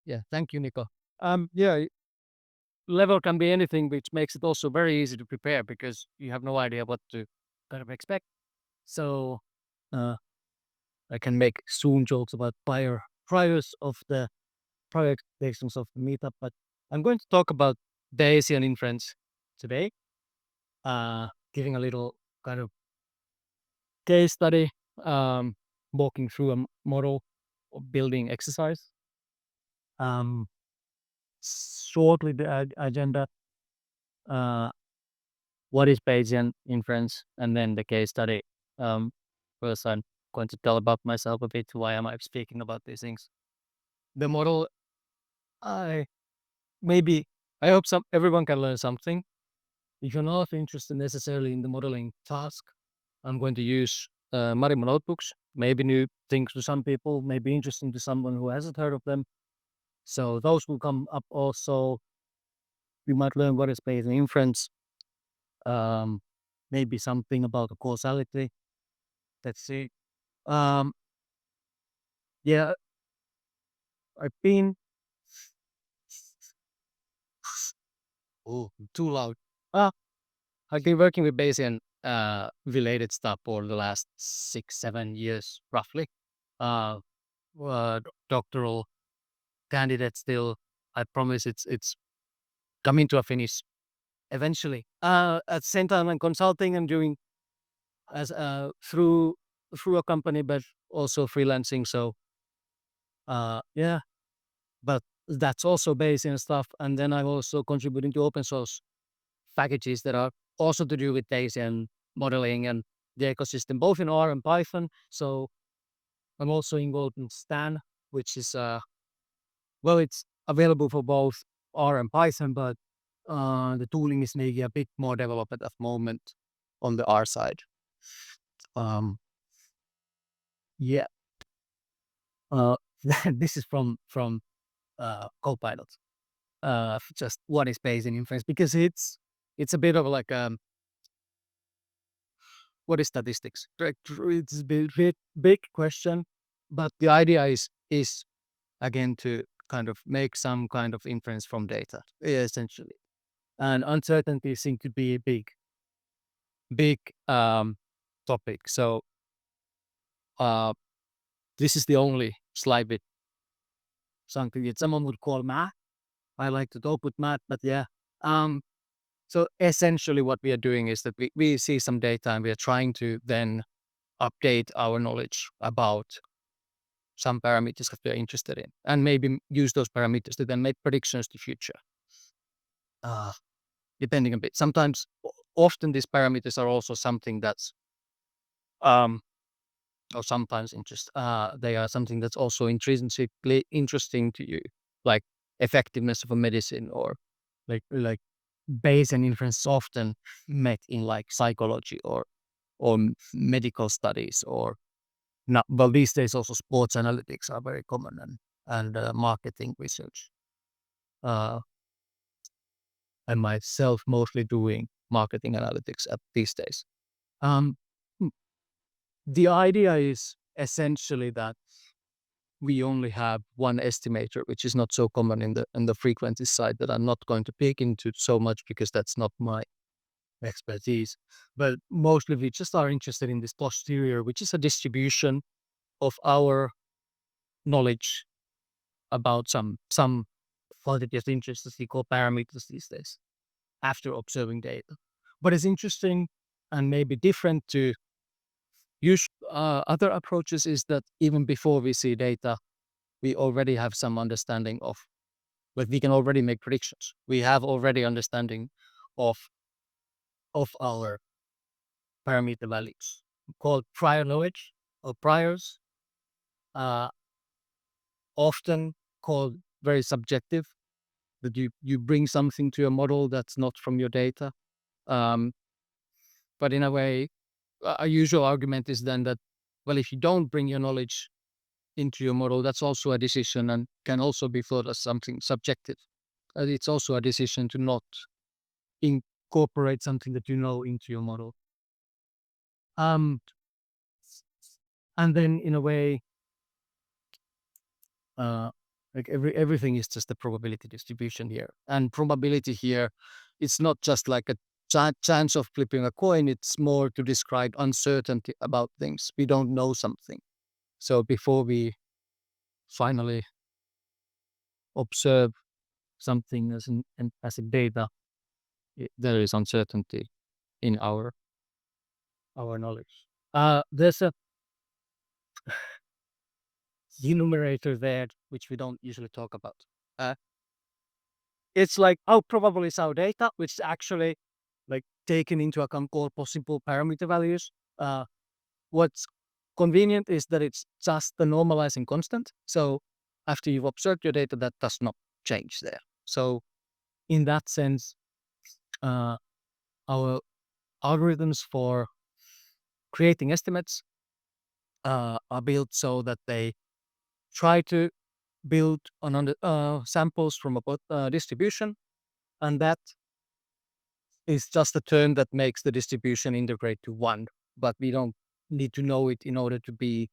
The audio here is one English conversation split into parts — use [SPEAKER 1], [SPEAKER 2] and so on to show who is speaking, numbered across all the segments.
[SPEAKER 1] Yeah, thank you, Nico. Yeah, level can be anything, which makes it also very easy to prepare because you have no idea what to kind of expect. So uh, I can make soon jokes about priors of the prior expectations of the meetup, but I'm going to talk about Bayesian inference today, giving a little kind of case study, um, walking through a model of building exercise. Um, Shortly, the agenda, uh, what is Bayesian inference, and then the case study. Um, First, I'm going to tell about myself a bit. Why am I speaking about these things? The model, I maybe I hope everyone can learn something. If you're not interested necessarily in the modeling task, I'm going to use Marimo notebooks. Maybe new things to some people, maybe interesting to someone who hasn't heard of them. So those will come up also. We might learn what is Bayesian inference, um, maybe something about the causality. Let's see. Um, yeah, I've been oh too loud. Ah, I've been working with Bayesian related stuff for the last 6-7 years roughly. Uh, Doctoral candidate still. I promise it's coming to a finish eventually. At the same time, I'm consulting and doing as through a company, but also freelancing. So yeah, but that's also Bayesian stuff. And then I'm also contributing to open source packages that are also to do with Bayesian modeling and the ecosystem, both in R and Python. So I'm also involved in Stan, which is well, it's available for both R and Python, but the tooling is maybe a bit more developed at the moment on the R side. Um, yeah, uh, this is from Copilot. Just what is Bayesian inference because it's a bit of like what is statistics? It's a big question, but the idea is again to kind of make some kind of inference from data, essentially. And uncertainty seem to be a big topic. So uh, this is the only slide with something that someone would call math. I like to talk with math, but yeah. Um, so essentially, what we are doing is that we see some data and we are trying to then update our knowledge about some parameters that we are interested in, and maybe use those parameters to then make predictions to future. Uh, Depending a bit. Sometimes, often these parameters are also something that's um, or sometimes they are something that's also intrinsically interesting to you, like effectiveness of a medicine or like Bayesian inference is often met in like psychology or medical studies or not. Well, these days also sports analytics are very common and marketing research. Uh, and myself mostly doing marketing analytics at these days. Um, hmm, the idea is essentially that we only have one estimator, which is not so common in the frequency side that I'm not going to pick into so much because that's not my expertise. But mostly we just are interested in this posterior, which is a distribution of our knowledge about some qualitative interesting parameters these days after observing data. But it's interesting and maybe different to use other approaches is that even before we see data, we already have some understanding of, like we can already make predictions. We have already understanding of our parameter values called prior knowledge or priors, uh, often called very subjective, that you bring something to a model that's not from your data. Um, but in a way, a usual argument is then that, well, if you don't bring your knowledge into your model, that's also a decision and can also be thought as something subjective. It's also a decision to not incorporate something that you know into your model. Um, and then in a way, uh, Like everything is just a probability distribution here. And probability here, it's not just like a chance of flipping a coin. It's more to describe uncertainty about things. We don't know something. So before we finally observe something as a data, there is uncertainty in our knowledge. There's a numerator there, which we don't usually talk about. Uh, it's like how probable is our data, which is actually like taken into account all possible parameter values. What's convenient is that it's just the normalizing constant. So after you've observed your data, that does not change there. So in that sense, our algorithms for creating estimates are built so that they try to build on samples from a distribution, and that is just a term that makes the distribution integrate to one. But we don't need to know it in order to be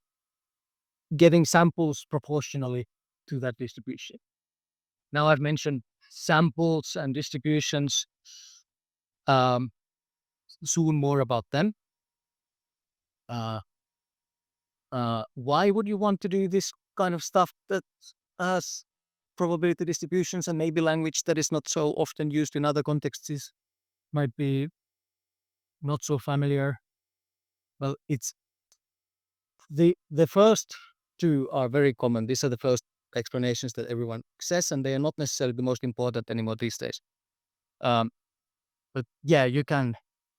[SPEAKER 1] getting samples proportionally to that distribution. Now I've mentioned samples and distributions. Um, Soon more about them. Uh, why would you want to do this kind of stuff that has probability distributions and maybe language that is not so often used in other contexts might be not so familiar? Well, it's the first two are very common. These are the first explanations that everyone says, and they are not necessarily the most important anymore these days. Um, but yeah, you can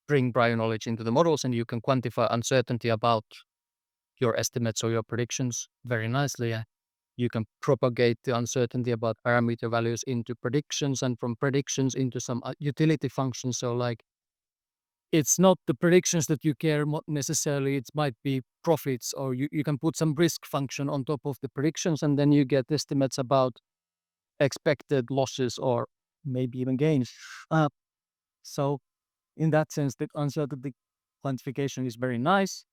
[SPEAKER 1] bring prior knowledge into the models, and you can quantify uncertainty about your estimates or your predictions very nicely. You can propagate the uncertainty about parameter values into predictions, and from predictions into some utility functions. So like, it's not the predictions that you care necessarily. It might be profits, or you can put some risk function on top of the predictions, and then you get estimates about expected losses or maybe even gains. So in that sense, the uncertainty quantification is very nice.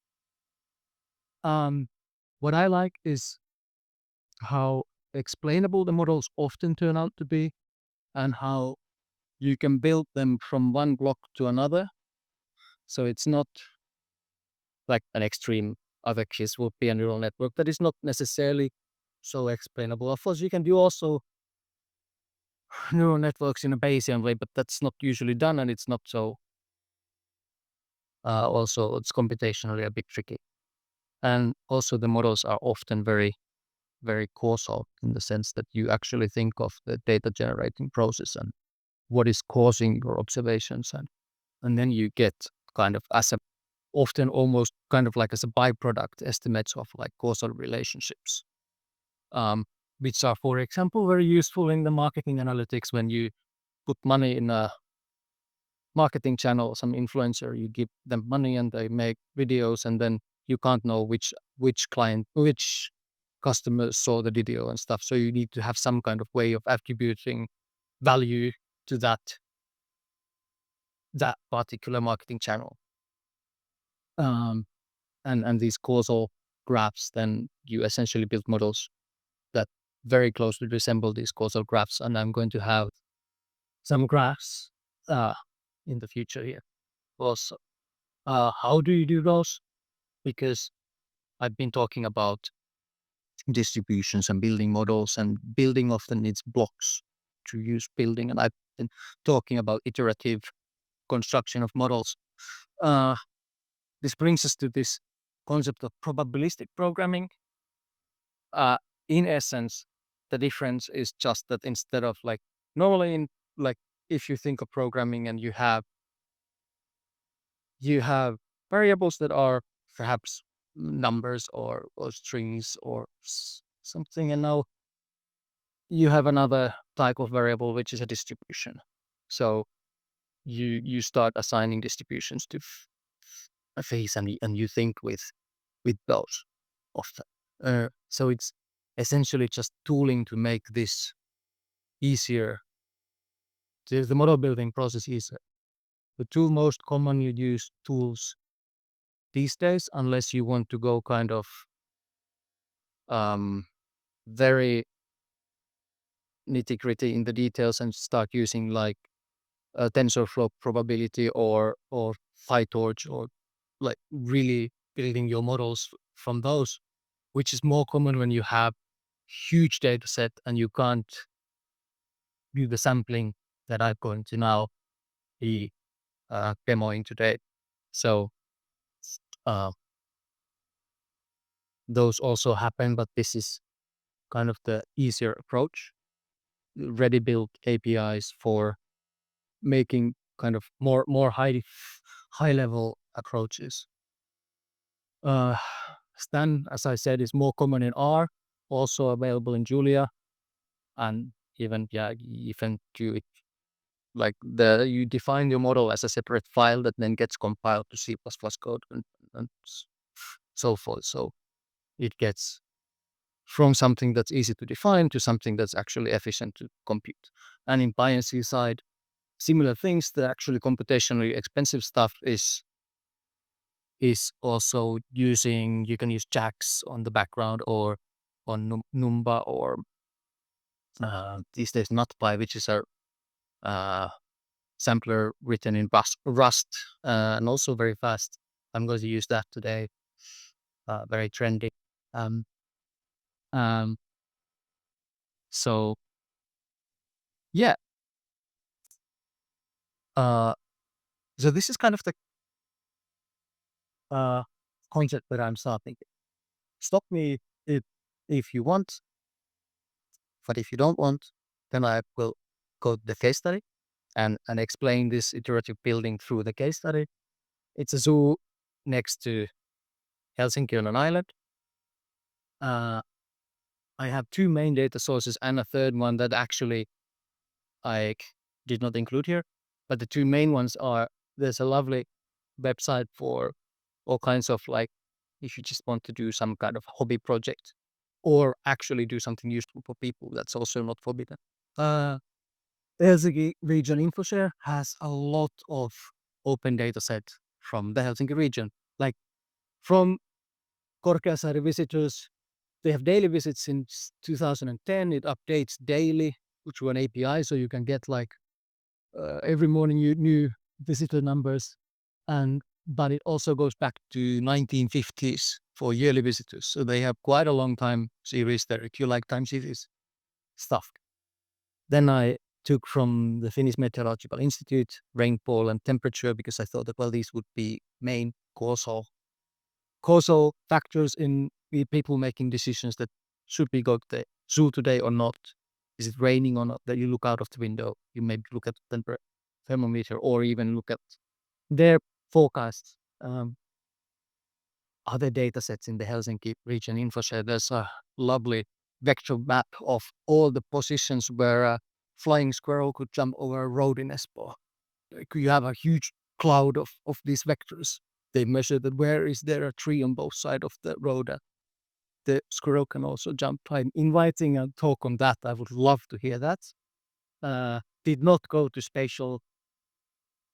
[SPEAKER 1] What I like is how explainable the models often turn out to be, and how you can build them from one block to another. So it's not like an extreme other case would be a neural network that is not necessarily so explainable. Of course, you can do also neural networks in a Bayesian way, but that's not usually done, and it's not so. Also, it's computationally a bit tricky, and also the models are often very, very causal in the sense that you actually think of the data generating process and what is causing your observations, and then you get kind of as a often almost kind of like as a byproduct estimates of like causal relationships, which are, for example, very useful in the marketing analytics. When you put money in a marketing channel, some influencer, you give them money and they make videos, and then you can't know which customers saw the video and stuff. So you need to have some kind of way of attributing value to that particular marketing channel. And these causal graphs, then you essentially build models that very closely resemble these causal graphs. And I'm going to have some graphs in the future here. Also, how do you do those? Because I've been talking about distributions and building models, and building often needs blocks to use building. And I've been talking about iterative construction of models. This brings us to this concept of probabilistic programming. In essence, the difference is just that instead of like normally in like if you think of programming and you have variables that are perhaps numbers or strings or something, and now you have another type of variable which is a distribution. So you start assigning distributions to a phase, and you think with those often. So it's essentially just tooling to make this easier, the model building process easier. The two most commonly used tools these days, unless you want to go kind of very nitty-gritty in the details and start using like TensorFlow probability or PyTorch, or like really building your models from those, which is more common when you have huge data set and you can't do the sampling that I'm going to now be demoing today. So uh, those also happen, but this is kind of the easier approach. Ready built APIs for making kind of more high level approaches. Stan, as I said, is more common in R, also available in Julia, and even even do it like you define your model as a separate file that then gets compiled to C++ code and so forth. So it gets from something that's easy to define to something that's actually efficient to compute. And in PyMC side, similar things. The actually computationally expensive stuff is also using, you can use JAX on the background or on Numba, or these days NumPy, which is a sampler written in Rust, and also very fast. I'm going to use that today. Very trendy. Um, um, so yeah. So this is kind of the concept that I'm starting. Stop me if you want, but if you don't want, then I will go to the case study and explain this iterative building through the case study. It's a zoo next to Helsinki on an island. I have two main data sources and a third one that actually I did not include here. But the two main ones are, there's a lovely website for all kinds of, like, if you just want to do some kind of hobby project or actually do something useful for people, that's also not forbidden. Helsinki region InfoShare has a lot of open data set from the Helsinki region, like from Korkeasaari visitors. They have daily visits since 2010. It updates daily through an API, so you can get like every morning new visitor numbers, but it also goes back to 1950s for yearly visitors. So they have quite a long time series there if you like time series stuff. Then I took from the Finnish Meteorological Institute rainfall and temperature, because I thought that, well, these would be main causal factors in people making decisions that should we go to the zoo today or not. Is it raining or not? That you look out of the window, you maybe look at the thermometer, or even look at their forecasts. Other data sets in the Helsinki region InfoShare, there's a lovely vector map of all the positions where a flying squirrel could jump over a road in Espoo. Like, you have a huge cloud of these vectors. They measure that where is there a tree on both sides of the road that the squirrel can also jump. I'm inviting a talk on that. I would love to hear that. Did not go to spatial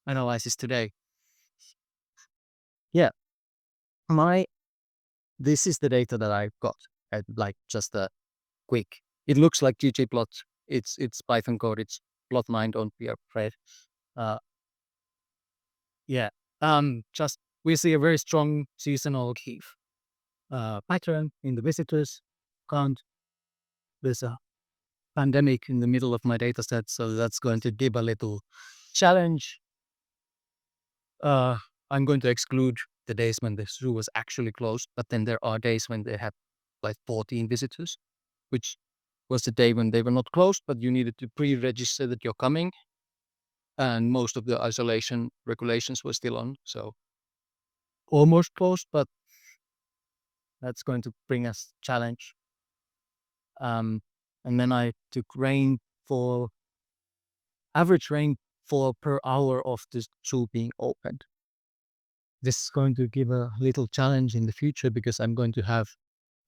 [SPEAKER 1] analysis today. Yeah, this is the data that I've got. Like just a quick. It looks like ggplot. It's Python code. It's plot9. Don't be afraid. Uh, yeah. Just we see a very strong seasonal pattern in the visitors count. There's a pandemic in the middle of my data set, so that's going to give a little challenge. I'm going to exclude the days when the zoo was actually closed, but then there are days when they have like 14 visitors, which was the day when they were not closed, but you needed to pre-register that you're coming, and most of the isolation regulations were still on, so almost closed, but that's going to bring us challenge. And then I took average rainfall per hour of the zoo being opened. This is going to give a little challenge in the future, because I'm going to have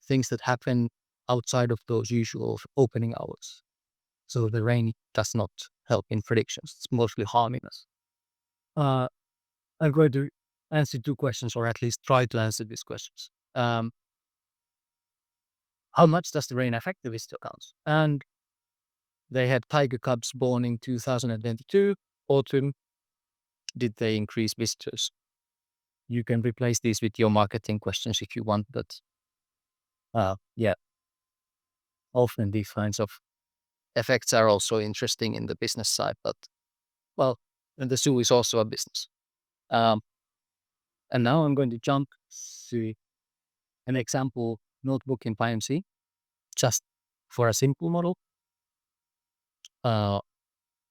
[SPEAKER 1] things that happen outside of those usual opening hours. So the rain does not help in predictions. It's mostly harming us. I'm going to answer two questions, or at least try to answer these questions. How much does the rain affect the visitor counts? And They had tiger cubs born in 2022 autumn. Did they increase visitors? You can replace these with your marketing questions if you want, but yeah, often these kinds of effects are also interesting in the business side, but well, and the zoo is also a business. And now I'm going to jump to an example notebook in PyMC, just for a simple model.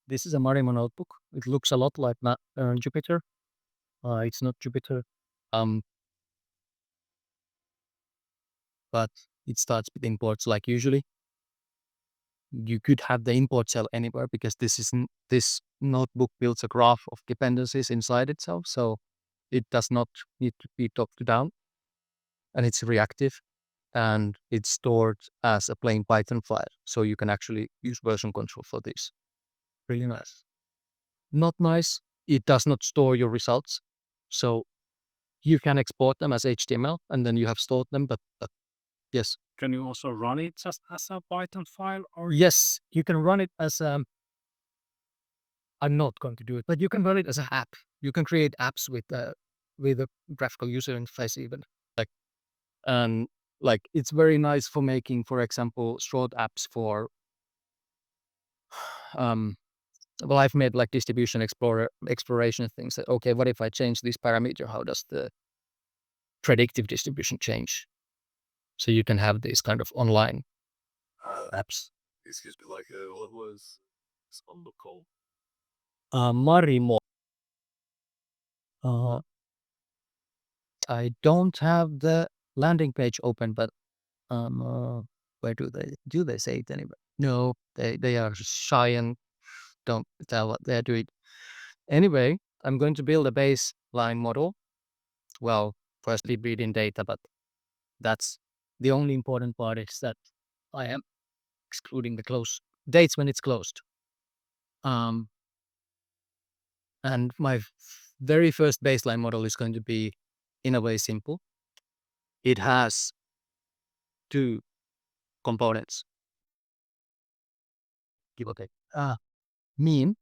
[SPEAKER 1] This is a Marimo notebook. It looks a lot like Jupyter. It's not Jupyter, but it starts with imports like usually. You could have the import cell anywhere because this notebook builds a graph of dependencies inside itself, so it does not need to be top to down, and it's reactive, and it's stored as a plain Python file, so you can actually use version control for this. Really nice. Not nice, it does not store your results, so you can export them as HTML, and then you have stored them, but yes.
[SPEAKER 2] Can you also run it just as a Python file? Or
[SPEAKER 1] Yes, you can run it as I'm not going to do it, but you can run it as an app. You can create apps with a graphical user interface even. Like it's very nice for making, for example, short apps for well, I've made like distribution exploration things that, okay, what if I change this parameter? How does the predictive distribution change? So you can have these kind of online apps.
[SPEAKER 2] excuse me, like what was this one called?
[SPEAKER 1] Marimo. I don't have the landing page open, but where do they say it anyway? No, they are shy and don't tell what they're doing. Anyway, I'm going to build a baseline model. Well, firstly reading data, but that's the only important part is that I am excluding the close dates when it's closed. And my very first baseline model is going to be in a way simple. It has two components, give or take. Mean,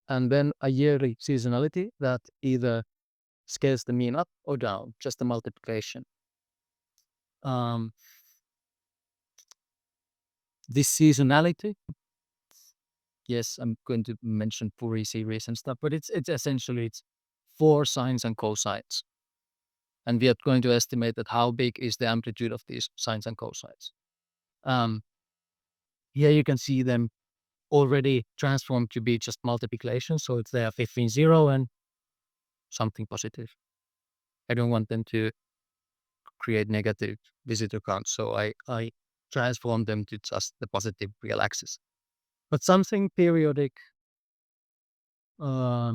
[SPEAKER 1] and then a yearly seasonality that either scales the mean up or down, just a multiplication. This seasonality, yes, I'm going to mention Fourier series and stuff, but it's essentially it's 4 sines and cosines. And we are going to estimate that how big is the amplitude of these sines and cosines. Here you can see them already transformed to be just multiplication. So it's there between 0 and something positive. I don't want them to create negative visitor counts, so I transform them to just the positive real axis. But something periodic, a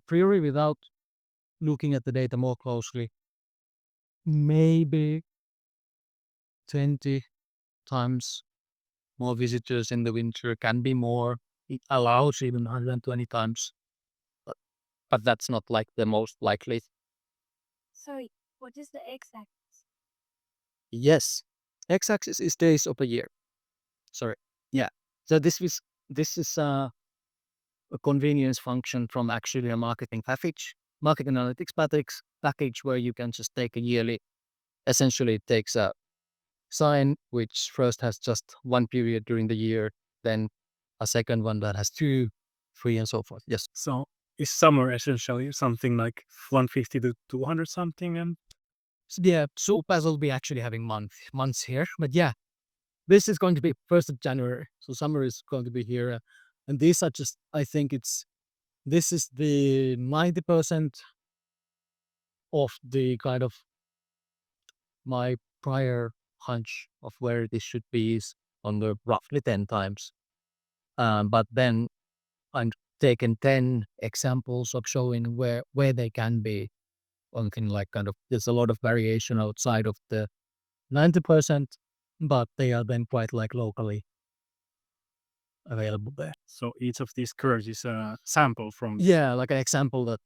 [SPEAKER 1] priori, without looking at the data more closely, maybe 20 times more visitors in the winter, can be more. It allows even 120 times, but that's not like the most likely.
[SPEAKER 3] Sorry, what is the x-axis?
[SPEAKER 1] Yes, x-axis is days of a year. Sorry, yeah. So this is a convenience function from actually a marketing analytics package where you can just take a yearly. Essentially, it takes a sine which first has just one period during the year, then a second one that has 2, 3, and so forth. Yes.
[SPEAKER 2] So is summer essentially something like 150 to 200 something? And
[SPEAKER 1] Yeah, so Paz will be actually having months here, but yeah, this is going to be 1st of January, so summer is going to be here, and these are just, I think this is the 90% of the kind of my prior hunch of where this should be is on the roughly 10 times. But then I'm taking 10 examples of showing where they can be on thing like kind of there's a lot of variation outside of the 90%, but they are then quite like locally available there.
[SPEAKER 2] so each of these curves is a sample from.
[SPEAKER 1] Yeah, like an example that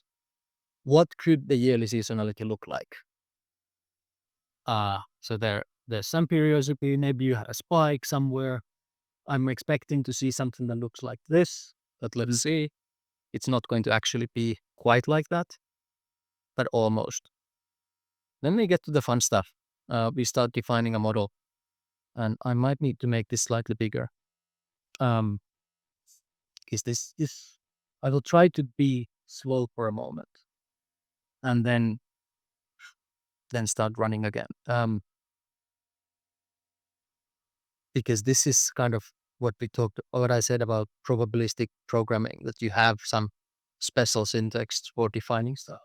[SPEAKER 1] what could the yearly seasonality look like? So there's some periodicity, maybe you had a spike somewhere, I'm expecting to see something that looks like this, but let's see. It's not going to actually be quite like that, but almost. Then we get to the fun stuff. We start defining a model, and I might need to make this slightly bigger. I will try to be slow for a moment, and then start running again. Because this is kind of what I said about probabilistic programming, that you have some special syntax for defining stuff.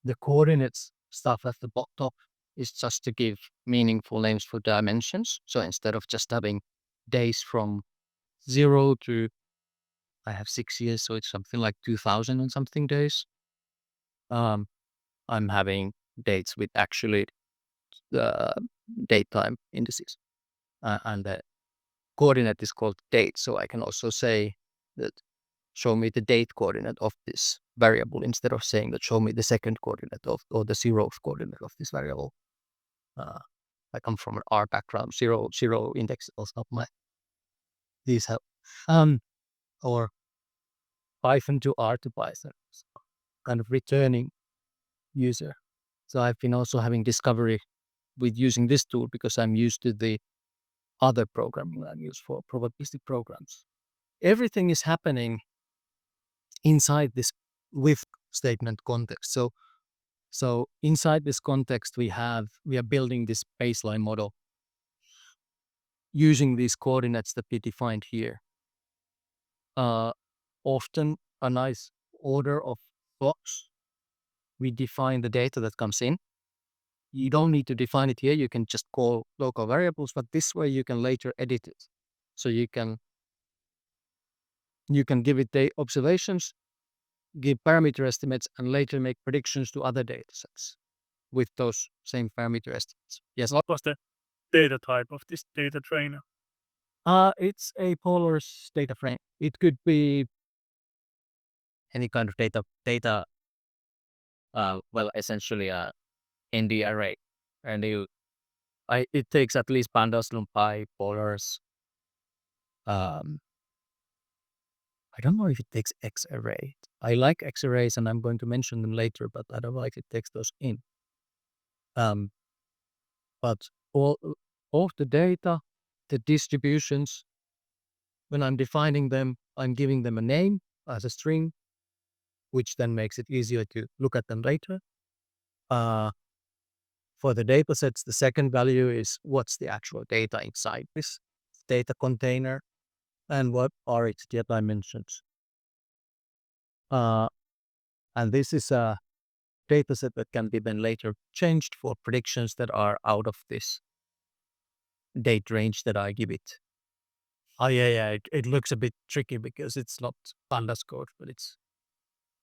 [SPEAKER 1] The coordinates stuff at the top is just to give meaningful names for dimensions. So instead of just having days from 0 to, I have 6 years, so it's something like 2000 and something days. I'm having dates with actually date time indices. And the coordinate is called date. So I can also say that show me the date coordinate of this variable instead of saying that show me the second coordinate or the 0th coordinate of this variable. I come from an R background, zero index also my these help. Or Python to R to Python, kind of returning user. So I've been also having discovery with using this tool because I'm used to the other programming language for probabilistic programs. Everything is happening inside this with statement context. So inside this context, we are building this baseline model using these coordinates that we defined here. Often a nice order of blocks. We define the data that comes in. You don't need to define it here. You can just call local variables, but this way you can later edit it. So you can give it the observations, give parameter estimates, and later make predictions to other data sets with those same parameter estimates. Yes.
[SPEAKER 2] What was the data type of this data trainer?
[SPEAKER 1] It's a polar data frame. It could be any kind of data. Well, essentially in the array, and it takes at least pandas, numpy, polars. I don't know if it takes X array. I like X arrays, and I'm going to mention them later, but I don't know if it takes those in. But all of the data, the distributions, when I'm defining them, I'm giving them a name as a string, which then makes it easier to look at them later. For the data sets, the second value is what's the actual data inside this data container and what are its dimensions. And this is a data set that can be then later changed for predictions that are out of this date range that I give it. Oh, yeah. It looks a bit tricky because it's not pandas code, but it's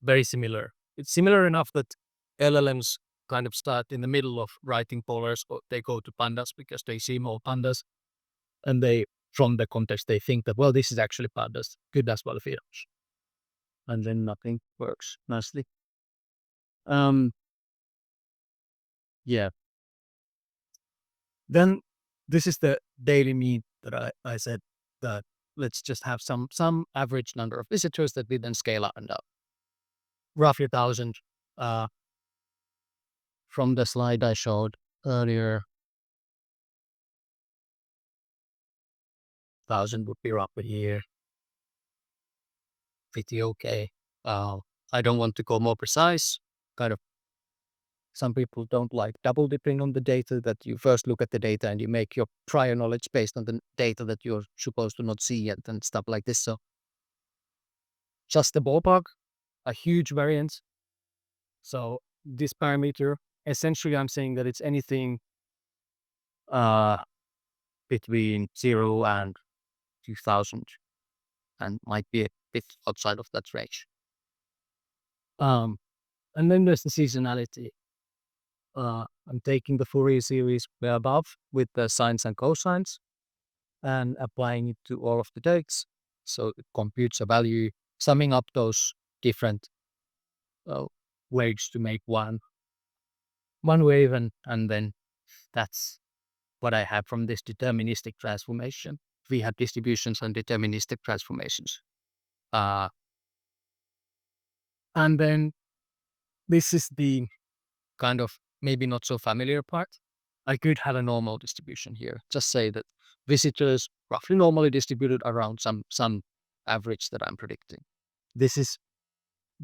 [SPEAKER 1] very similar. It's similar enough that LLMs kind of start in the middle of writing polars, or they go to pandas because they see more pandas. And from the context, they think that, well, this is actually pandas. Good as well films. And then nothing works nicely. Yeah. Then this is the daily mean that I said that let's just have some average number of visitors that we then scale up and down. Roughly 1,000. From the slide I showed earlier, 1,000 would be roughly here. Pretty okay. I don't want to go more precise. Kind of, some people don't like double dipping on the data, that you first look at the data and you make your prior knowledge based on the data that you're supposed to not see yet and stuff like this. So just the ballpark, a huge variance. So this parameter, essentially I'm saying that it's anything between 0 and 2,000 and might be a bit outside of that range. And then there's the seasonality. I'm taking the Fourier series above with the sines and cosines and applying it to all of the dates. So it computes a value, summing up those different waves to make one wave, and then that's what I have from this deterministic transformation. we have distributions and deterministic transformations. And then this is the kind of maybe not so familiar part. I could have a normal distribution here. Just say that visitors roughly normally distributed around some average that I'm predicting. This is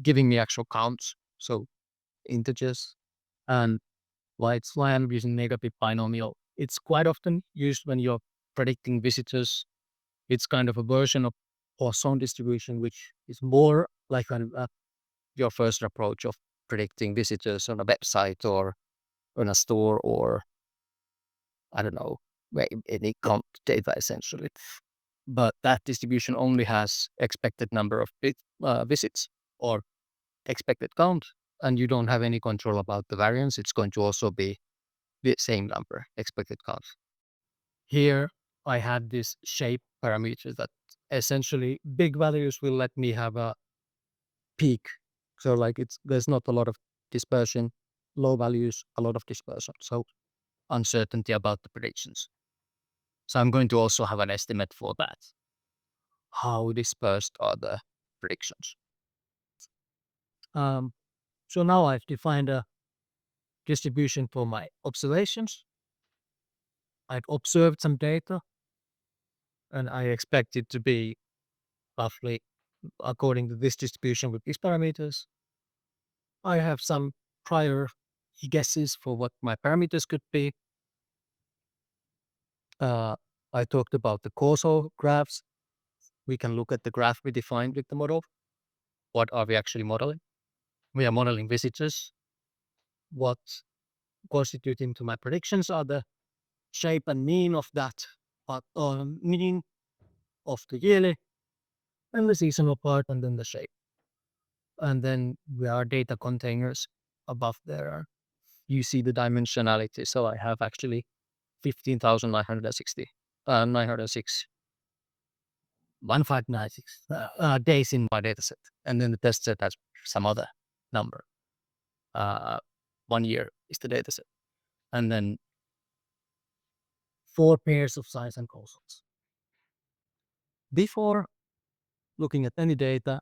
[SPEAKER 1] giving me actual counts, so integers. And why I'm using negative binomial. It's quite often used when you're predicting visitors. It's kind of a version of Poisson distribution, which is more like your first approach of predicting visitors on a website or on a store or I don't know, any count data essentially. But that distribution only has expected number of visits or expected count, and you don't have any control about the variance. It's going to also be the same number, expected count. Here I had this shape parameter that essentially big values will let me have a peak. So like there's not a lot of dispersion, low values, a lot of dispersion. So uncertainty about the predictions. So I'm going to also have an estimate for that. How dispersed are the predictions? So now I've defined a distribution for my observations. I've observed some data and I expect it to be roughly according to this distribution with these parameters. I have some prior guesses for what my parameters could be. I talked about the causal graphs. We can look at the graph we defined with the model. What are we actually modeling? We are modeling visitors. What constituting to my predictions are the shape and mean of that, but mean of the yearly and the seasonal part, and then the shape. And then there are data containers above there. You see the dimensionality. So I have actually 15,960, 906, 1596 days in my data set. And then the test set has some other number. 1 year is the data set. And then 4 pairs of sines and cosines. Before looking at any data,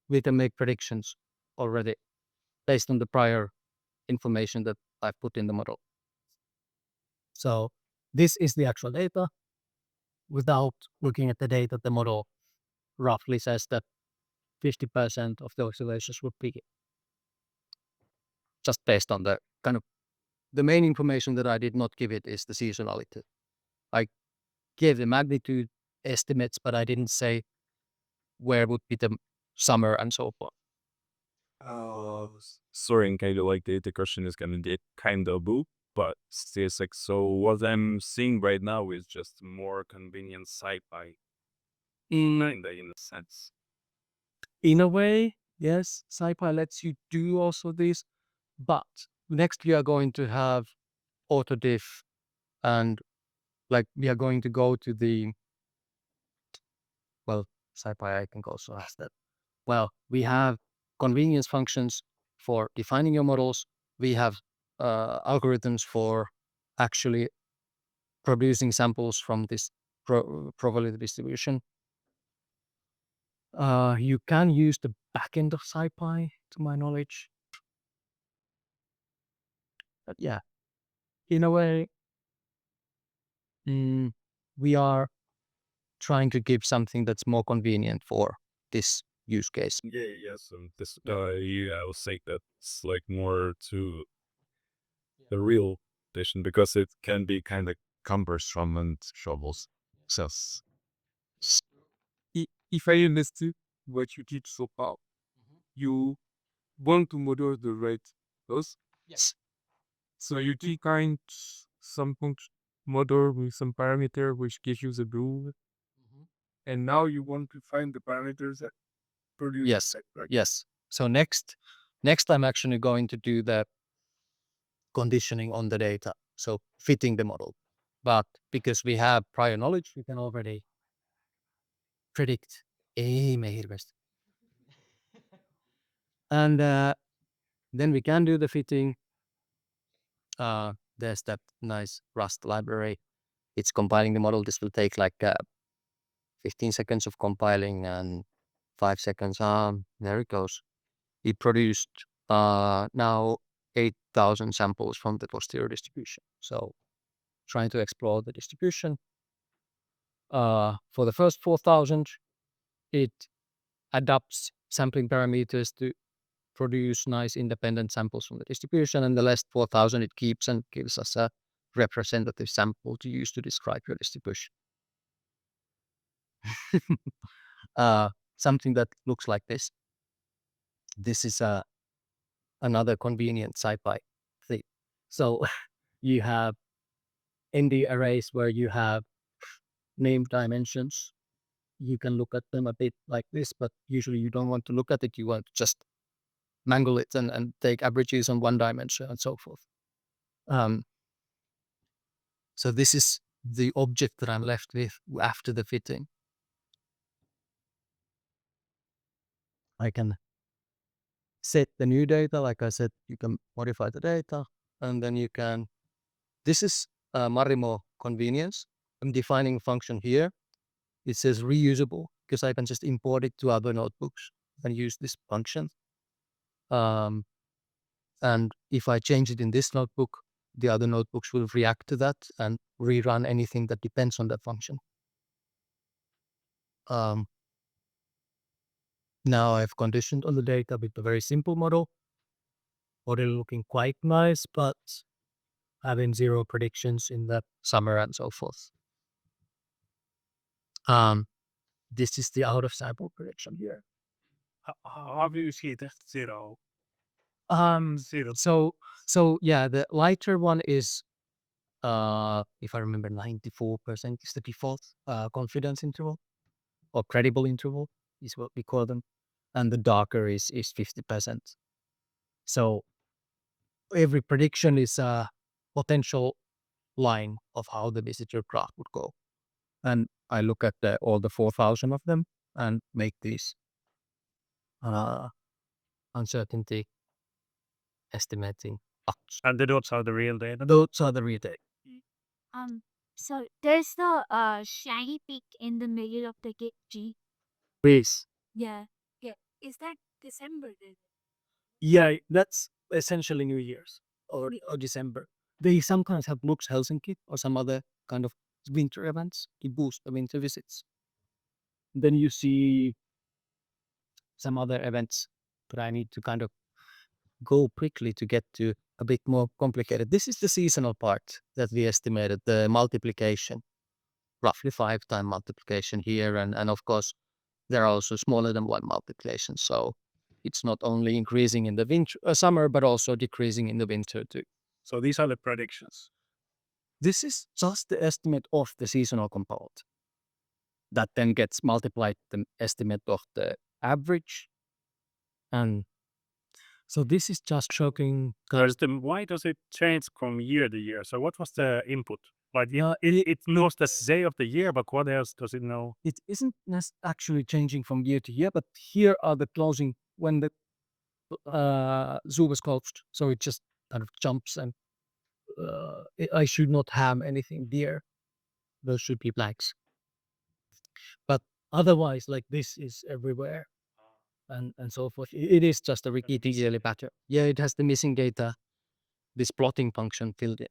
[SPEAKER 1] we can make predictions already based on the prior information that I've put in the model. So this is the actual data. Without looking at the data, the model roughly says that 50% of the oscillations would be just based on the kind of the main information that I did not give it is the seasonality. I gave the magnitude estimates, but I didn't say where would be the summer and so forth.
[SPEAKER 4] Sorry, and kind of like the question is gonna get kind of boo, but still like so what I'm seeing right now is just more convenient sci-fi kinda in a sense.
[SPEAKER 1] In a way, yes, SciPy lets you do also this, but next we are going to have autodiff and like we are going to go to the, well, SciPy I think also has that. Well, we have convenience functions for defining your models. We have algorithms for actually producing samples from this probability distribution. You can use the backend of SciPy, to my knowledge. But yeah, in a way, we are trying to give something that's more convenient for this use case.
[SPEAKER 4] Yeah, yes, and this yeah, I would say that's like more to the real edition because it can be kind of cumbersome and shovels. So
[SPEAKER 5] If I understood what you did so far, you want to model the rate loss.
[SPEAKER 1] Yes.
[SPEAKER 5] So you define some model with some parameter which gives you the blue, and now you want to find the parameters that produce
[SPEAKER 1] Yes.
[SPEAKER 5] the rate, right?
[SPEAKER 1] Yes. So next I'm actually going to do the conditioning on the data. So fitting the model. But because we have prior knowledge, we can already predict. And then we can do the fitting. There's that nice Rust library. it's compiling the model. This will take like 15 seconds of compiling and 5 seconds. There it goes. It produced now 8,000 samples from the posterior distribution. So trying to explore the distribution. For the first 4,000, it adapts sampling parameters to produce nice independent samples from the distribution, and the last 4,000 it keeps and gives us a representative sample to use to describe your distribution. Something that looks like this. This is another convenient SciPy thing. So you have in the arrays where you have named dimensions, you can look at them a bit like this, but usually you don't want to look at it. You want to just mangle it and take averages on one dimension and so forth. So this is the object that I'm left with after the fitting. I can set the new data. Like I said, you can modify the data, and then you can, this is Marimo convenience. I'm defining a function here. It says reusable because I can just import it to other notebooks and use this function. And if I change it in this notebook, the other notebooks will react to that and rerun anything that depends on that function. Now I've conditioned all the data with a very simple model. Model looking quite nice, but having zero predictions in the summer and so forth. This is the out of sample prediction here.
[SPEAKER 2] How do you see that zero? Zero.
[SPEAKER 1] So yeah, the lighter one is if I remember, 94% is the default confidence interval or credible interval is what we call them, and the darker is 50%. So every prediction is a potential line of how the visitor graph would go, and I look at all the 4,000 of them and make these uncertainty estimating plots.
[SPEAKER 2] And the dots are the real data.
[SPEAKER 1] Those are the real data.
[SPEAKER 3] So there's the shiny peak in the middle of the gate G.
[SPEAKER 1] Please.
[SPEAKER 3] Yeah. Is that December then?
[SPEAKER 1] Yeah, that's essentially New Year's or December. They sometimes have Lux Helsinki or some other kind of winter events to boost the winter visits. Then you see some other events, but I need to kind of go quickly to get to a bit more complicated. This is the seasonal part that we estimated, the multiplication, roughly 5-time multiplication here. And of course, there are also smaller than 1 multiplication. So it's not only increasing in the winter, summer, but also decreasing in the winter too.
[SPEAKER 2] So these are the predictions.
[SPEAKER 1] This is just the estimate of the seasonal component that then gets multiplied the estimate of the average. And so this is just showing.
[SPEAKER 2] Why does it change from year to year? So what was the input? Like it knows the day of the year, but what else does it know?
[SPEAKER 1] It isn't actually changing from year to year, but here are the closing when the zoo was closed. So it just kind of jumps, and I should not have anything there. Those should be blanks. But otherwise, like this is everywhere and so forth. It is just a repeating yearly pattern. Yeah, it has the missing data. This plotting function filled in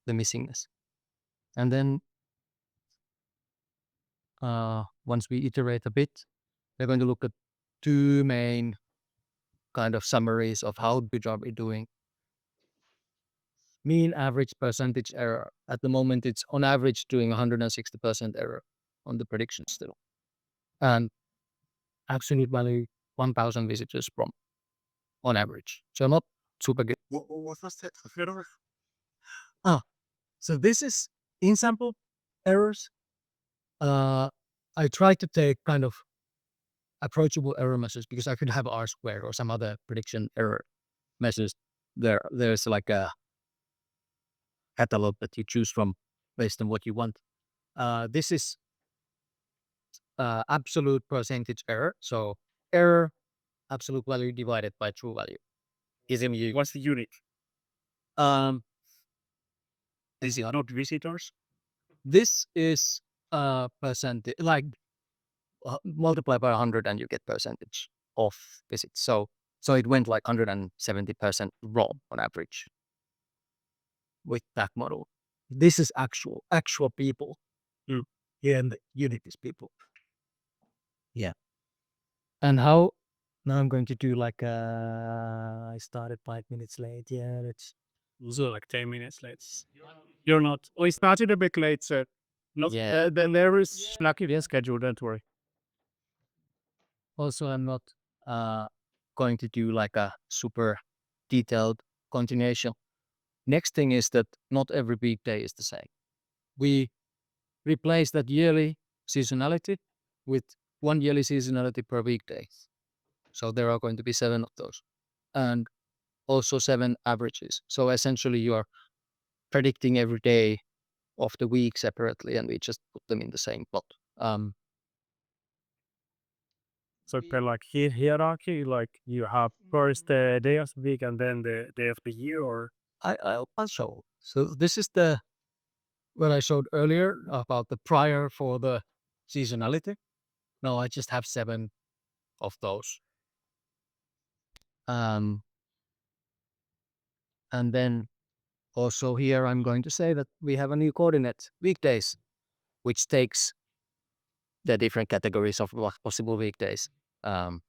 [SPEAKER 1] the missingness. And then once we iterate a bit, we're going to look at 2 main kind of summaries of how good job we're doing. Mean average percentage error. At the moment, it's on average doing 160% error on the prediction still. And absolute value, 1,000 visitors from on average. So not super good.
[SPEAKER 2] What was that?
[SPEAKER 1] So this is in sample errors. I try to take kind of approachable error measures because I could have R squared or some other prediction error measures. There's like a catalog that you choose from based on what you want. This is absolute percentage error. So error, absolute value divided by true value.
[SPEAKER 2] What's the unit? These are not visitors.
[SPEAKER 1] This is percentage, like multiply by 100 and you get percentage of visits. So it went like 170% wrong on average with that model. This is actual people. Yeah, and the unit is people. Yeah. And how now I'm going to do like I started 5 minutes late. Yeah, let's
[SPEAKER 2] So like 10 minutes late. You're not. We started a bit late, sir. Not,
[SPEAKER 1] Yeah.
[SPEAKER 2] then there is lucky schedule. Don't worry.
[SPEAKER 1] also I'm not going to do like a super detailed continuation. Next thing is that not every weekday is the same. We replace that yearly seasonality with 1 yearly seasonality per weekday. So there are going to be 7 of those. And also 7 averages. So essentially you are predicting every day of the week separately and we just put them in the same plot.
[SPEAKER 2] So kind of like hierarchy, like you have first the day of the week and then the day of the year, or
[SPEAKER 1] I'll show. So this is the what I showed earlier about the prior for the seasonality. No, I just have 7 of those. And then also here I'm going to say that we have a new coordinate, weekdays, which takes the different categories of possible weekdays. And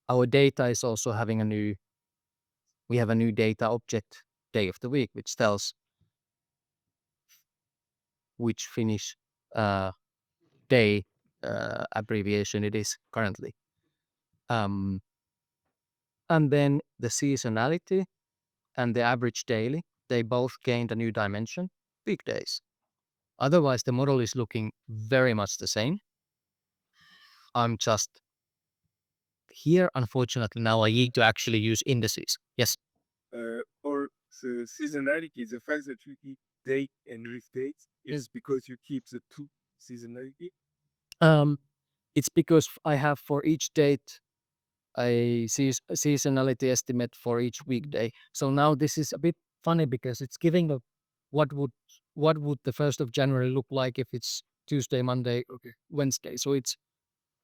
[SPEAKER 1] our data is also having we have a new data object, day of the week, which tells which Finnish day abbreviation it is currently. And then the seasonality and the average daily, they both gained a new dimension, weekdays. Otherwise, the model is looking very much the same. I'm just here, unfortunately, now I need to actually use indices. Yes.
[SPEAKER 5] Or the seasonality, the fact that you keep date and weekdays is because you keep the 2 seasonality.
[SPEAKER 1] It's because I have for each date a seasonality estimate for each weekday. So now this is a bit funny because it's giving a what would the 1st of January look like if it's Tuesday, Monday, Wednesday. So it's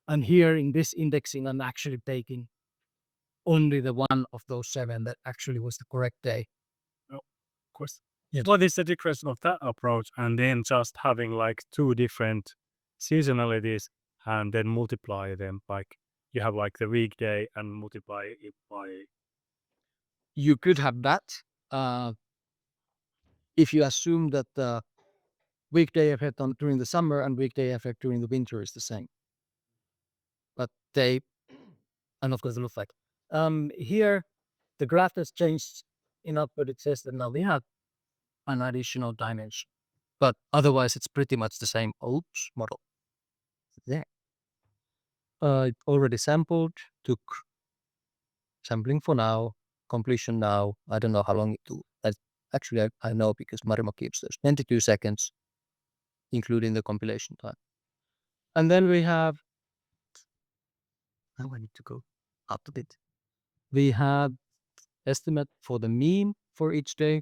[SPEAKER 1] and here in this indexing I'm actually taking only the one of those 7 that actually was the correct day.
[SPEAKER 2] of course.
[SPEAKER 1] Yeah.
[SPEAKER 2] What is the difference of that approach and then just having like 2 different seasonalities and then multiply them? Like you have like the weekday and multiply it by.
[SPEAKER 1] You could have that if you assume that the weekday effect during the summer and weekday effect during the winter is the same. But they, and of course it looks like. Here, the graph has changed enough, but it says that now we have an additional dimension. But otherwise, it's pretty much the same old model. There. It already sampled, took sampling for now, completion now. I don't know how long it took. Actually, I know because Marimo keeps those 22 seconds, including the compilation time. And then we have, now I need to go up a bit. We have estimate for the mean for each day,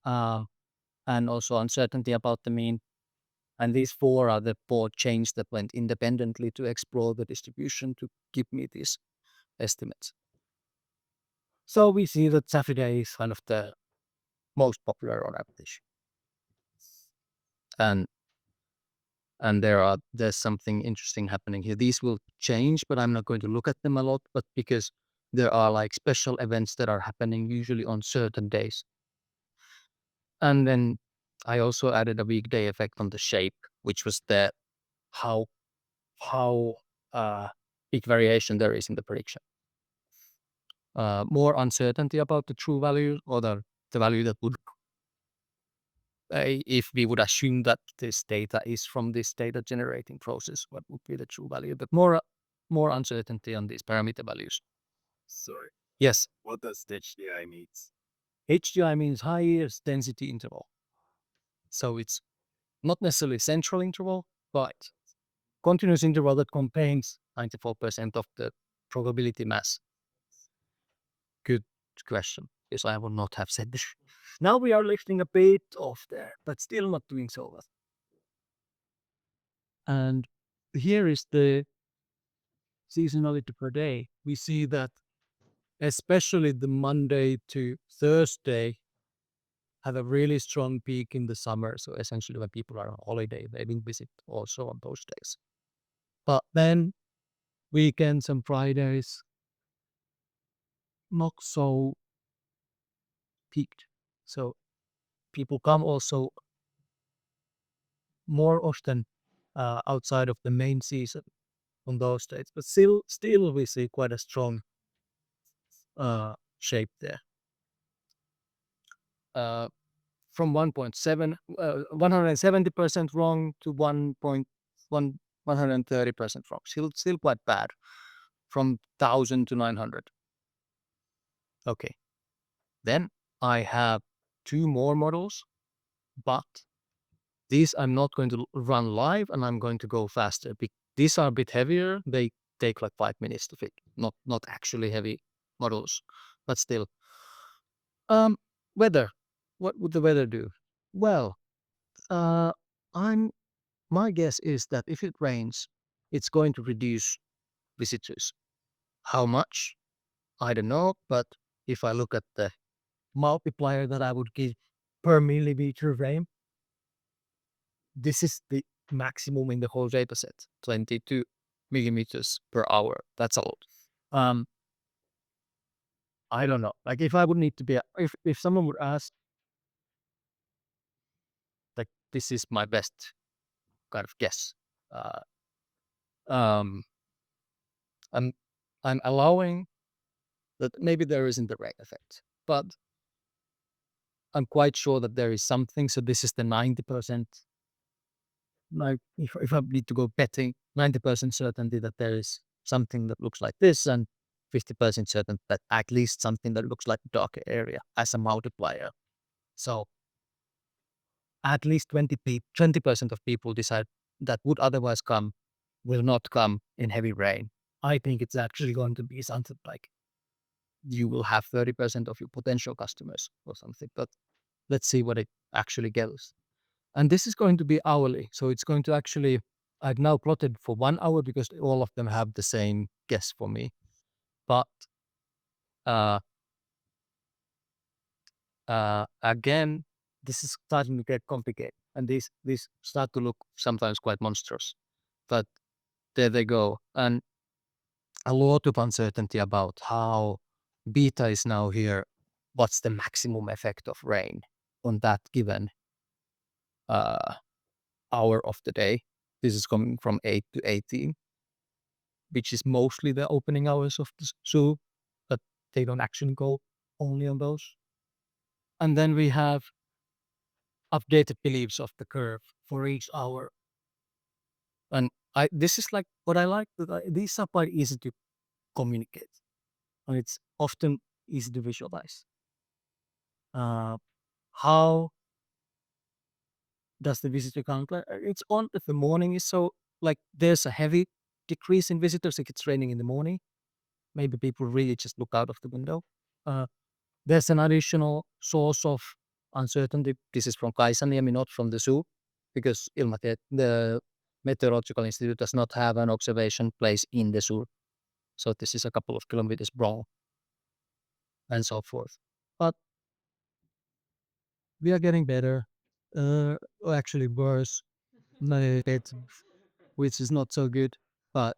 [SPEAKER 1] and also uncertainty about the mean. And these 4 are the 4 chains that went independently to explore the distribution to give me these estimates. So we see that Saturday is one of the most popular on average. And there's something interesting happening here. These will change, but I'm not going to look at them a lot, but because there are like special events that are happening usually on certain days. And then I also added a weekday effect on the shape, which was the how big variation there is in the prediction. More uncertainty about the true value or the value that would, if we would assume that this data is from this data generating process, what would be the true value? But more uncertainty on these parameter values.
[SPEAKER 5] Sorry,
[SPEAKER 1] Yes,
[SPEAKER 5] what does HDI means?
[SPEAKER 1] HDI means highest density interval. So it's not necessarily central interval, but continuous interval that contains 94% of the probability mass. Good question. Yes, I would not have said this. Now we are lifting a bit off there, but still not doing so well. And here is the seasonality per day. We see that especially the Monday to Thursday have a really strong peak in the summer. So essentially when people are on holiday, they will visit also on those days. But then weekends and Fridays, not so peaked. So people come also more often outside of the main season on those days. But still we see quite a strong shape there. From 170% wrong to 130% wrong. Still quite bad. From 1,000 to 900. Okay. Then I have 2 more models, but these I'm not going to run live, and I'm going to go faster. These are a bit heavier. They take like 5 minutes to fit. Not actually heavy models, but still. Weather. What would the weather do? Well, my guess is that if it rains, it's going to reduce visitors. How much? I don't know, but if I look at the multiplier that I would give per millimeter rain, this is the maximum in the whole data set, 22 millimeters per hour. That's a lot. I don't know. Like if I would need to be, if someone would ask, like this is my best kind of guess. I'm I'm allowing that maybe there isn't a rain effect, but I'm quite sure that there is something. So this is the 90%. Like if I need to go betting, 90% certainty that there is something that looks like this, and 50% certain that at least something that looks like darker area as a multiplier. So at least 20% of people decide that would otherwise come will not come in heavy rain. I think it's actually going to be something like you will have 30% of your potential customers or something. But let's see what it actually gets. And this is going to be hourly. So it's going to actually, I've now plotted for 1 hour because all of them have the same guess for me. But again, this is starting to get complicated. And these start to look sometimes quite monstrous. But there they go. And a lot of uncertainty about how beta is now here. What's the maximum effect of rain on that given hour of the day? This is coming from 8 to 18, which is mostly the opening hours of the zoo, but they don't actually go only on those. And then we have updated beliefs of the curve for each hour. And this is like what I like, that these are quite easy to communicate, and it's often easy to visualize. How does the visitor count? It's on if the morning is so like there's a heavy decrease in visitors if it's raining in the morning. Maybe people really just look out of the window. There's an additional source of uncertainty. This is from Kaisaniemi, not from the zoo, because the Meteorological Institute does not have an observation place in the zoo. So this is a couple of kilometers wrong and so forth. But we are getting better, or actually worse, which is not so good. But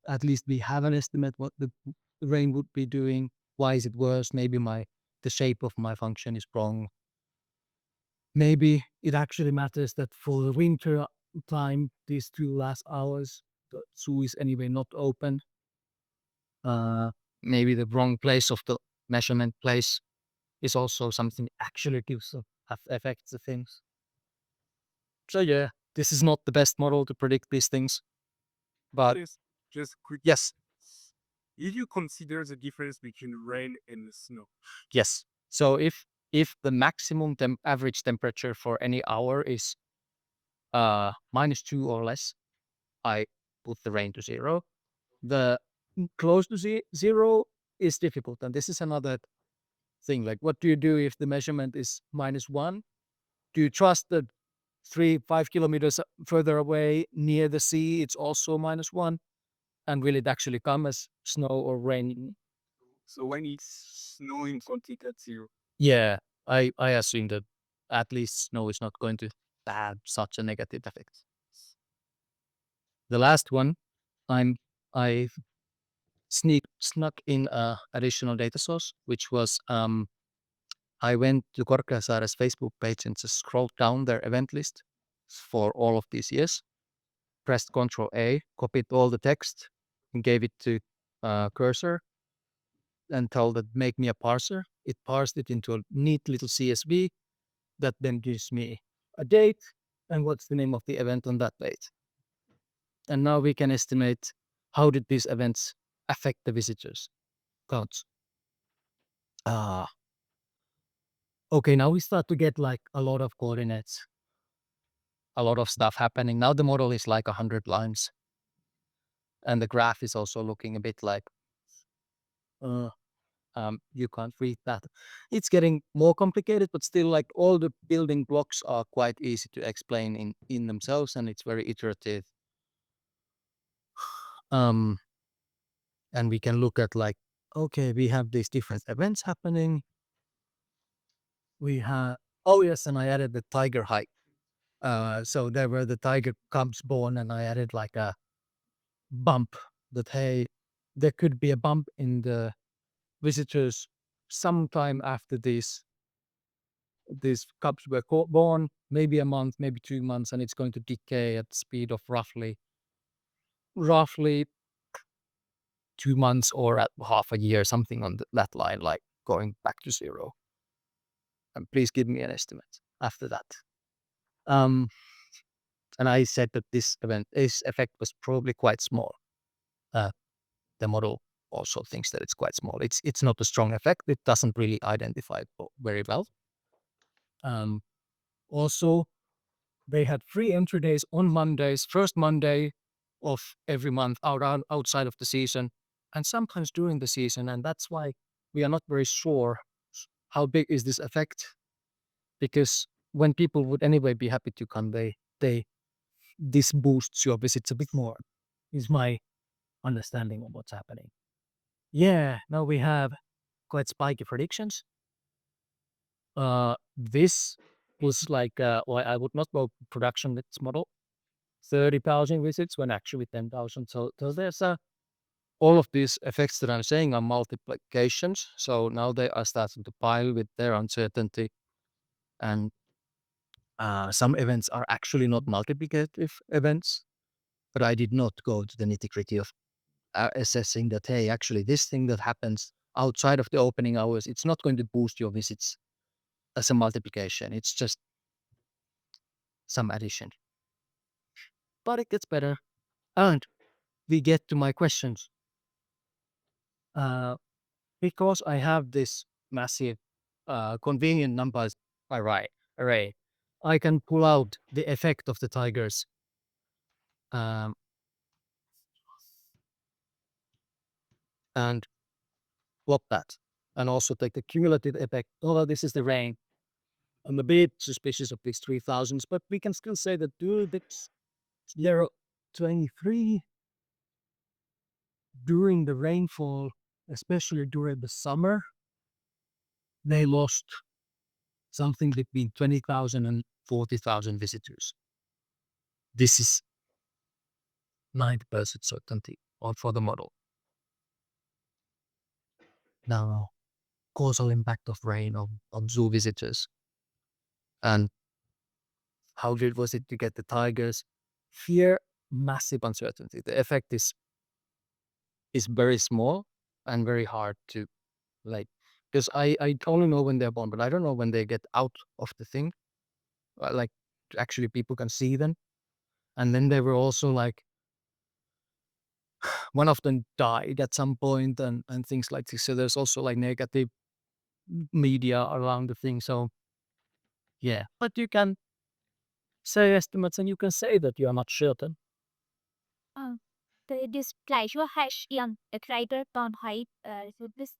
[SPEAKER 1] at least we have an estimate what the rain would be doing. Why is it worse? Maybe the shape of my function is wrong. Maybe it actually matters that for the winter time, these 2 last hours, the zoo is anyway not open. Maybe the wrong place of the measurement place is also something actually gives affects the things. So yeah, this is not the best model to predict these things, but
[SPEAKER 5] Just quick.
[SPEAKER 1] yes,
[SPEAKER 5] Did you consider the difference between rain and snow?
[SPEAKER 1] yes. So if the maximum average temperature for any hour is -2 or less, I put the rain to 0. The close to zero is difficult, and this is another thing. Like, what do you do if the measurement is -1? Do you trust that 3-5 kilometers further away near the sea, it's also -1? And will it actually come as snow or rain?
[SPEAKER 5] So when it's snowing, something at 0.
[SPEAKER 1] Yeah, I assume that at least snow is not going to have such a negative effect. The last one, I snuck in a additional data source, which was I went to Korkeasaare's Facebook page and just scrolled down their event list for all of these years. Pressed Ctrl A, copied all the text, and gave it to cursor, and told it make me a parser. It parsed it into a neat little CSV that then gives me a date and what's the name of the event on that date. And now we can estimate how did these events affect the visitors counts. Okay, now we start to get like a lot of coordinates, a lot of stuff happening. Now the model is like 100 lines. And the graph is also looking a bit like, you can't read that. It's getting more complicated, but still like all the building blocks are quite easy to explain in themselves, and it's very iterative. And we can look at like, okay, we have these different events happening. We have, oh yes, and I added the tiger hike. So there were the tiger cubs born, and I added like a bump that, hey, there could be a bump in the visitors sometime after these cubs were born, maybe a month, maybe 2 months, and it's going to decay at the speed of roughly 2 months or at half a year, something on that line, like going back to 0. And please give me an estimate after that. And I said that this effect was probably quite small. The model also thinks that it's quite small. It's not a strong effect. It doesn't really identify it very well. Also, they had free entry days on Mondays, first Monday of every month outside of the season, and sometimes during the season. And that's why we are not very sure how big is this effect, because when people would anyway be happy to come, this boosts your visits a bit more, is my understanding of what's happening. Yeah, now we have quite spiky predictions. This was like, well, I would not go production with this model. 30,000 visits when actually 10,000. So there's all of these effects that I'm saying are multiplications. So now they are starting to pile with their uncertainty. And some events are actually not multiplicative events, but I did not go to the nitty-gritty of assessing that, hey, actually this thing that happens outside of the opening hours, it's not going to boost your visits as a multiplication. It's just some addition. But it gets better. And we get to my questions. Because I have this massive convenient numbers array, I can pull out the effect of the tigers. And plot that. And also take the cumulative effect. Although this is the rain. I'm a bit suspicious of these 3,000s, but we can still say that it's 0.23 during the rainfall, especially during the summer, they lost something between 20,000 and 40,000 visitors. This is 90% certainty for the model. Now, causal impact of rain on zoo visitors. And how good was it to get the tigers? Here, massive uncertainty. The effect is very small and very hard to, like, because I only know when they're born, but I don't know when they get out of the thing. Like, actually people can see them. And then they were also like, one of them died at some point and things like this. So there's also like negative media around the thing. So yeah, but you can say estimates and you can say that you are not certain.
[SPEAKER 3] This gleiche hash ihren Kreiter beim Hype, so this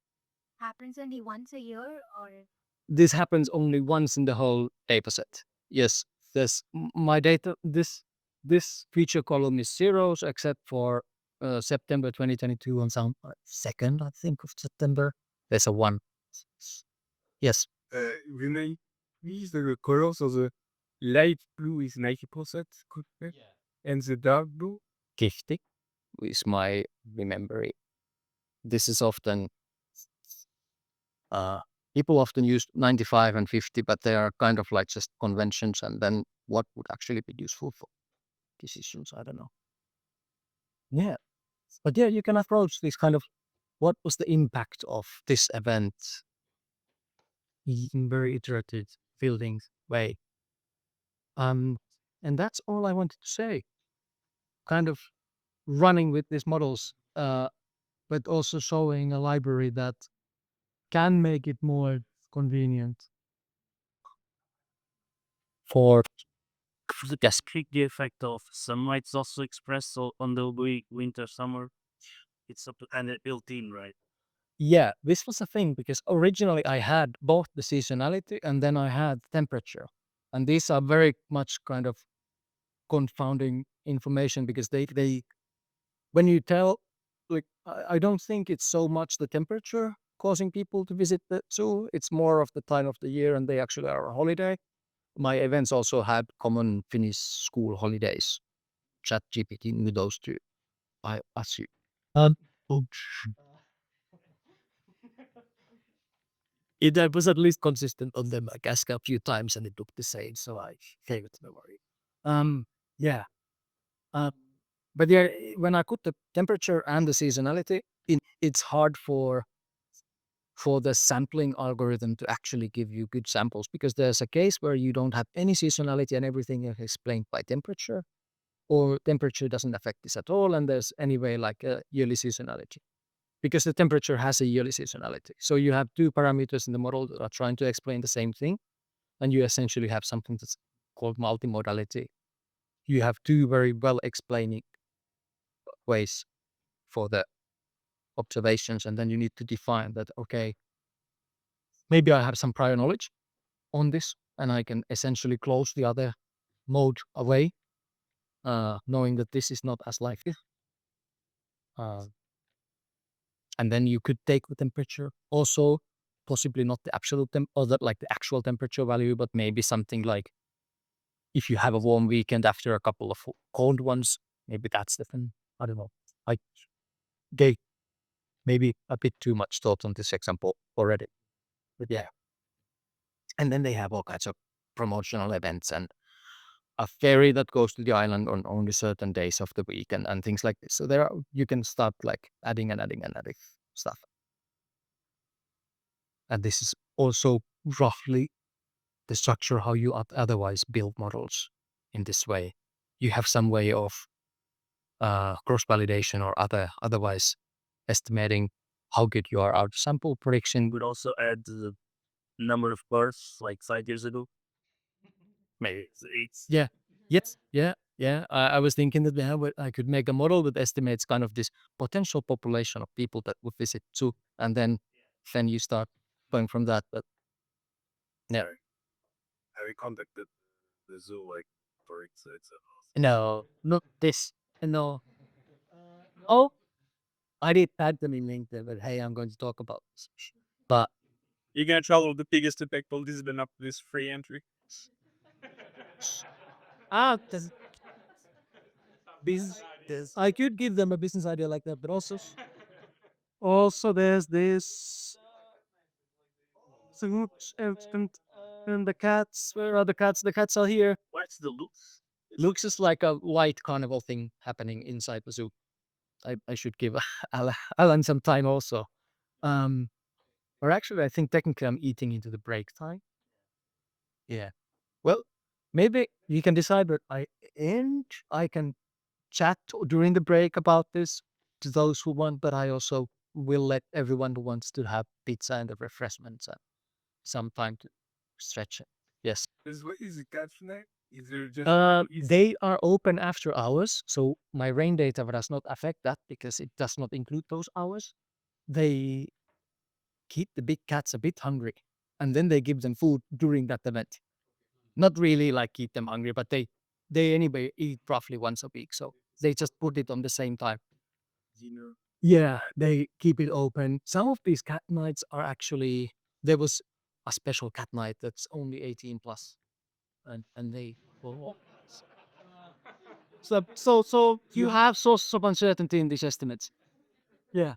[SPEAKER 3] happens only once a year, or
[SPEAKER 1] This happens only once in the whole data set. Yes, my data. This feature column is zeros except for September 2022 on some 2nd, I think, of September. There's a 1. Yes.
[SPEAKER 5] Renee, please the color, so the light blue is 90% correct, and the dark blue.
[SPEAKER 1] Giftig is my memory. This is often people often use 95 and 50, but they are kind of like just conventions, and then what would actually be useful for decisions, I don't know. Yeah, but yeah, you can approach this kind of what was the impact of this event in very iterative building way. And that's all I wanted to say. Kind of running with these models, but also showing a library that can make it more convenient for
[SPEAKER 2] The cascade effect of sunlight is also expressed on the winter summer. It's up and it built in, right?
[SPEAKER 1] Yeah, this was a thing because originally I had both the seasonality and then I had temperature. And these are very much kind of confounding information because they when you tell, like, I don't think it's so much the temperature causing people to visit the zoo. It's more of the time of the year and they actually are on holiday. My events also had common Finnish school holidays. ChatGPT knew those two. I assume. Oops. It was at least consistent on them. I asked a few times and it looked the same, so I gave it no worry. Yeah. Um, but yeah, when I put the temperature and the seasonality, it's hard for the sampling algorithm to actually give you good samples because there's a case where you don't have any seasonality and everything is explained by temperature, or temperature doesn't affect this at all, and there's anyway like a yearly seasonality. Because the temperature has a yearly seasonality. So you have two parameters in the model that are trying to explain the same thing, and you essentially have something that's called multimodality. You have two very well explaining ways for the observations, and then you need to define that, okay, maybe I have some prior knowledge on this, and I can essentially close the other mode away, knowing that this is not as likely. And then you could take the temperature also, possibly not the absolute or like the actual temperature value, but maybe something like if you have a warm weekend after a couple of cold ones, maybe that's the thing. I don't know. I gave maybe a bit too much thought on this example already, but yeah. And then they have all kinds of promotional events and a ferry that goes to the island on only certain days of the week and things like this. So there are, you can start like adding and adding and adding stuff. And this is also roughly the structure how you otherwise build models in this way. You have some way of cross-validation or otherwise estimating how good you are. Our sample prediction
[SPEAKER 2] Would also add the number of births like 5 years ago. Maybe it's
[SPEAKER 1] yeah. Yes. Yeah. Yeah. I was thinking that I could make a model that estimates kind of this potential population of people that would visit zoo, and then you start going from that. But no,
[SPEAKER 4] Have you contacted the zoo like for it's
[SPEAKER 1] no, not this. No. Oh, I did tag them in LinkedIn, but hey, I'm going to talk about this. But
[SPEAKER 5] You're gonna travel the biggest impact this has been up this free entry.
[SPEAKER 1] this business. I could give them a business idea like that, but also there's this. And the cats. Where are the cats? The cats are here.
[SPEAKER 2] what's the looks?
[SPEAKER 1] Looks is like a white carnival thing happening inside the zoo. I should give Alan some time also. Or actually, I think technically I'm eating into the break time. Yeah. Well, maybe you can decide that I can chat during the break about this to those who want, but I also will let everyone who wants to have pizza and the refreshments and some time to stretch it. Yes.
[SPEAKER 5] What is the cat's name? Is there just
[SPEAKER 1] They are open after hours, so my rain data does not affect that because it does not include those hours. They keep the big cats a bit hungry, and then they give them food during that event. Not really like keep them hungry, but they anyway eat roughly once a week, so they just put it on the same time. Yeah, they keep it open. Some of these cat nights are actually, there was a special cat night that's only 18 plus, and they well, so you have sources of uncertainty in these estimates. Yeah.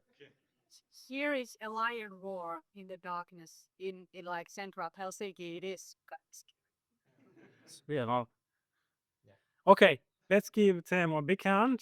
[SPEAKER 6] Here is a lion roar in the darkness in like central Helsinki. It is
[SPEAKER 2] Yeah. No. Okay, let's give Teemu a big hand.